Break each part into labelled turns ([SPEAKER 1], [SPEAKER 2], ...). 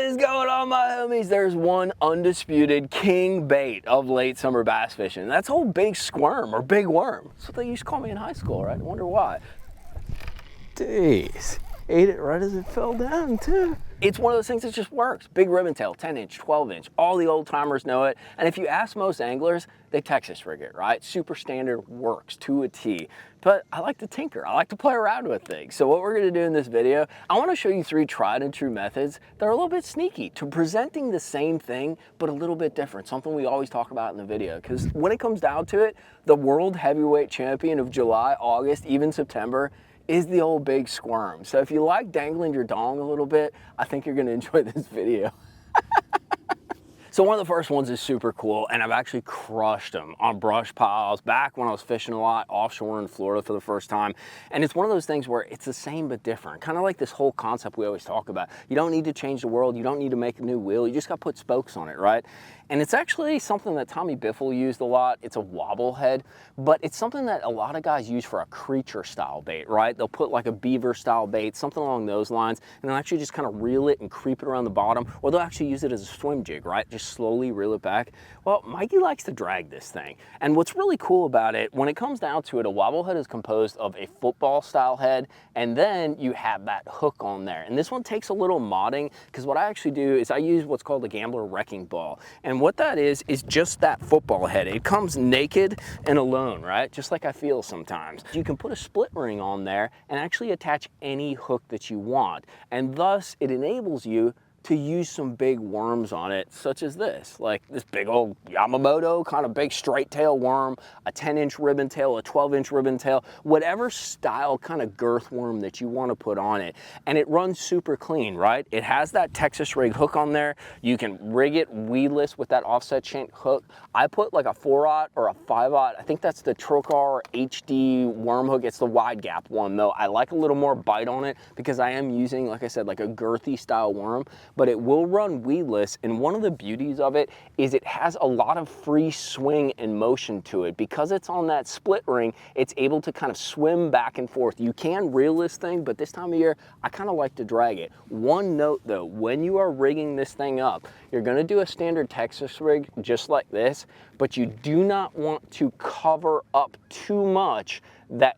[SPEAKER 1] is going on, my homies? There's one undisputed king bait of late summer bass fishing. That's old big squirm or big worm. That's what they used to call me in high school, right? I wonder why. Jeez, ate it right as it fell down too. It's one of those things that just works. Big ribbon tail, 10-inch, 12-inch. All the old timers know it. And if you ask most anglers, they Texas rig it, right? Super standard works to a T. But I like to tinker. I like to play around with things. So what we're gonna do in this video, I wanna show you 3 tried and true methods that are a little bit sneaky to presenting the same thing, but a little bit different. Something we always talk about in the video. Because when it comes down to it, the world heavyweight champion of July, August, even September, is the old big squirm. So if you like dangling your dong a little bit, I think you're gonna enjoy this video. So one of the first ones is super cool, and I've actually crushed them on brush piles back when I was fishing a lot offshore in Florida for the first time. And it's one of those things where it's the same but different. Kind of like this whole concept we always talk about. You don't need to change the world. You don't need to make a new wheel. You just got to put spokes on it, right? And it's actually something that Tommy Biffle used a lot. It's a wobble head, but it's something that a lot of guys use for a creature style bait, right? They'll put like a beaver style bait, something along those lines, and they'll actually just kind of reel it and creep it around the bottom, or they'll actually use it as a swim jig, right? Just slowly reel it back. Well, Mikey likes to drag this thing. And what's really cool about it, when it comes down to it, a wobble head is composed of a football style head, and then you have that hook on there. And this one takes a little modding, because what I actually do is I use what's called a gambler wrecking ball. And what that is just that football head. It comes naked and alone, right? Just like I feel sometimes. You can put a split ring on there and actually attach any hook that you want. And thus it enables you to use some big worms on it, such as this, like this big old Yamamoto kind of big straight tail worm, a 10-inch ribbon tail, a 12-inch ribbon tail, whatever style kind of girth worm that you want to put on it. And it runs super clean, right? It has that Texas rig hook on there. You can rig it weedless with that offset shank hook. I put like a 4-aught or a 5-aught. I think that's the Trocar HD worm hook. It's the wide gap one though. I like a little more bite on it because I am using, like I said, like a girthy style worm, but it will run weedless. And one of the beauties of it is it has a lot of free swing and motion to it. Because it's on that split ring, it's able to kind of swim back and forth. You can reel this thing, but this time of year, I kind of like to drag it. One note though, when you are rigging this thing up, you're gonna do a standard Texas rig just like this, but you do not want to cover up too much that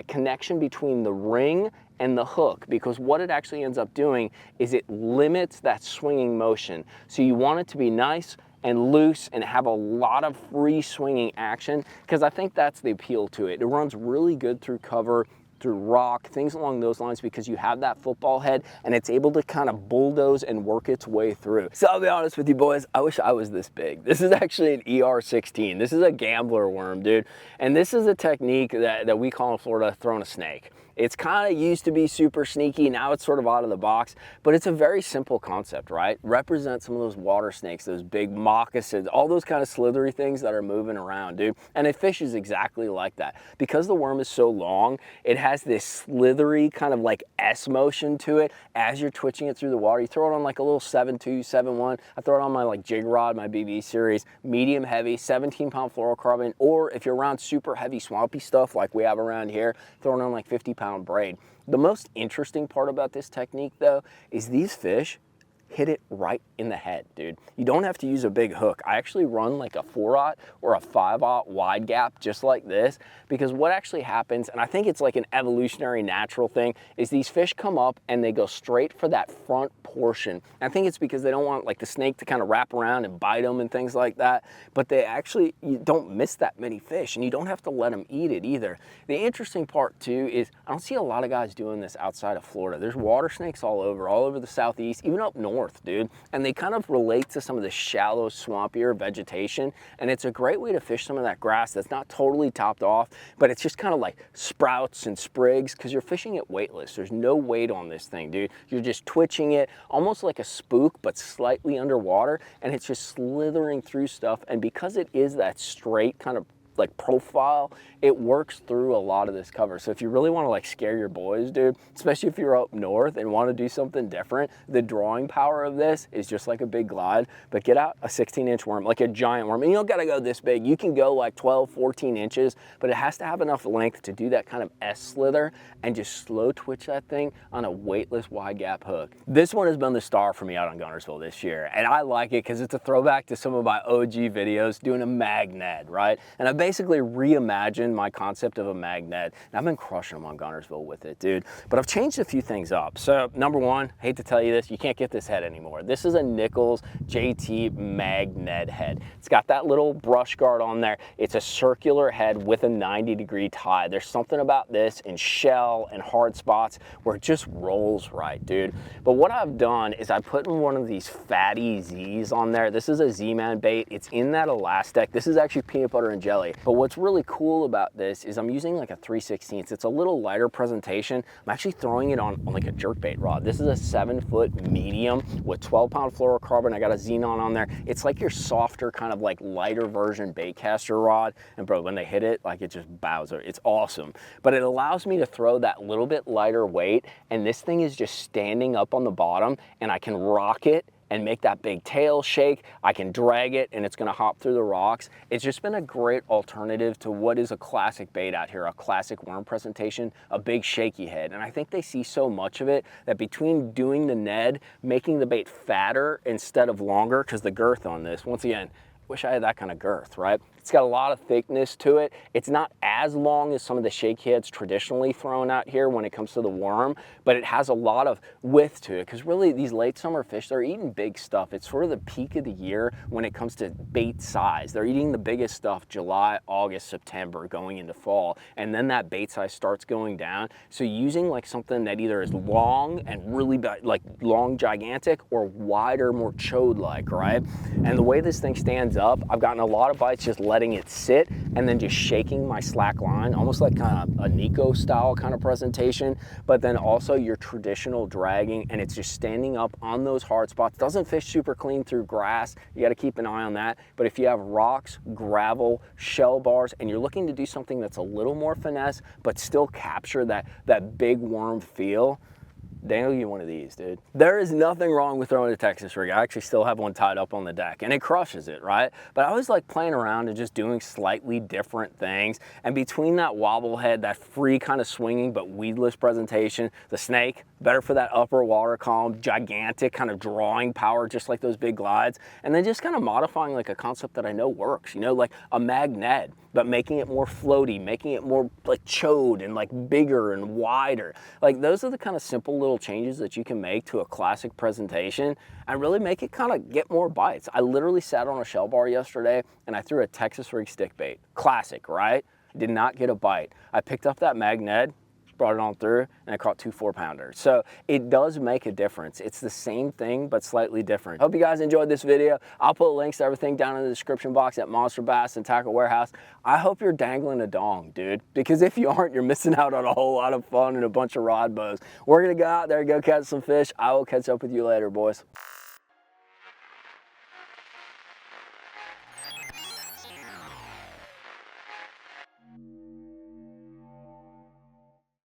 [SPEAKER 1] connection between the ring and the hook, because what it actually ends up doing is it limits that swinging motion. So you want it to be nice and loose and have a lot of free swinging action, because I think that's the appeal to it. It runs really good through cover, through rock, things along those lines, because you have that football head and it's able to kind of bulldoze and work its way through. So I'll be honest with you boys, I wish I was this big. This is actually an ER16. This is a gambler worm, dude. And this is a technique that we call in Florida throwing a snake. It's kind of used to be super sneaky, now it's sort of out of the box, but it's a very simple concept, right? Represent some of those water snakes, those big moccasins, all those kind of slithery things that are moving around, dude. And it fishes exactly like that. Because the worm is so long, it has this slithery kind of like S motion to it as you're twitching it through the water. You throw it on like a little 7.2, 7.1. I throw it on my like jig rod, my BB series, medium heavy, 17-pound fluorocarbon, or if you're around super heavy swampy stuff like we have around here, throw it on like 50-pound braid. The most interesting part about this technique though is these fish hit it right in the head, dude. You don't have to use a big hook. I actually run like a 4-aught or a 5-aught wide gap just like this, because what actually happens, and I think it's like an evolutionary natural thing, is these fish come up and they go straight for that front portion. And I think it's because they don't want like the snake to kind of wrap around and bite them and things like that, but they actually, you don't miss that many fish and you don't have to let them eat it either. The interesting part too is I don't see a lot of guys doing this outside of Florida. There's water snakes all over the southeast, even up north, dude, and they kind of relate to some of the shallow, swampier vegetation, and it's a great way to fish some of that grass that's not totally topped off, but it's just kind of like sprouts and sprigs, because you're fishing it weightless. There's no weight on this thing, dude. You're just twitching it almost like a spook, but slightly underwater, and it's just slithering through stuff. And because it is that straight kind of like profile, it works through a lot of this cover. So if you really want to like scare your boys, dude, especially if you're up north and want to do something different, the drawing power of this is just like a big glide. But get out a 16-inch worm, like a giant worm, and you don't got to go this big. You can go like 12, 14 inches, but it has to have enough length to do that kind of S slither and just slow twitch that thing on a weightless wide gap hook. This one has been the star for me out on Guntersville this year, and I like it because it's a throwback to some of my OG videos doing a magnet, right? And I basically reimagined my concept of a magnet, and I've been crushing them on Guntersville with it, dude. But I've changed a few things up. So number one, hate to tell you this, you can't get this head anymore. This is a Nichols JT magnet head. It's got that little brush guard on there. It's a circular head with a 90-degree tie. There's something about this in shell and hard spots where it just rolls right, dude. But what I've done is I put in one of these fatty Z's on there. This is a Z-Man bait. It's in that elastic. This is actually peanut butter and jelly. But what's really cool about this is I'm using like a 3/16. It's a little lighter presentation. I'm actually throwing it on like a jerkbait rod. This is a 7-foot medium with 12-pound fluorocarbon. I got a xenon on there. It's like your softer kind of like lighter version bait caster rod. And bro, when they hit it, like it just bows. It's awesome. But it allows me to throw that little bit lighter weight, and this thing is just standing up on the bottom, and I can rock it and make that big tail shake. I can drag it and it's gonna hop through the rocks. It's just been a great alternative to what is a classic bait out here, a classic worm presentation, a big shaky head. And I think they see so much of it that between doing the Ned, making the bait fatter instead of longer, because the girth on this, once again, wish I had that kind of girth, right? It's got a lot of thickness to it. It's not as long as some of the shaky heads traditionally thrown out here when it comes to the worm, but it has a lot of width to it, because really these late summer fish, they're eating big stuff. It's sort of the peak of the year when it comes to bait size. They're eating the biggest stuff July, August, September, going into fall, and then that bait size starts going down. So using like something that either is long and really like long, gigantic, or wider, more chode-like, right? And the way this thing stands up, I've gotten a lot of bites just letting it sit and then just shaking my slack line, almost like kind of a Nico style kind of presentation, but then also your traditional dragging, and it's just standing up on those hard spots. Doesn't fish super clean through grass. You got to keep an eye on that. But if you have rocks, gravel, shell bars, and you're looking to do something that's a little more finesse, but still capture that big worm feel, dangle you one of these, dude. There is nothing wrong with throwing a Texas rig. I actually still have one tied up on the deck, and it crushes it, right? But I was like playing around and just doing slightly different things. And between that wobble head, that free kind of swinging but weedless presentation, the snake, better for that upper water column, gigantic kind of drawing power, just like those big glides, and then just kind of modifying like a concept that I know works, you know, like a magnet, but making it more floaty, making it more like chode and like bigger and wider. Like those are the kind of simple little changes that you can make to a classic presentation and really make it kind of get more bites. I literally sat on a shell bar yesterday and I threw a Texas rig stick bait. Classic, right? Did not get a bite. I picked up that magnet, brought it on through, and I caught 2 4-pounders. So it does make a difference. It's the same thing, but slightly different. Hope you guys enjoyed this video. I'll put links to everything down in the description box at Monster Bass and Tackle Warehouse. I hope you're dangling a dong, dude, because if you aren't, you're missing out on a whole lot of fun and a bunch of rod bows. We're gonna go out there and go catch some fish. I will catch up with you later, boys.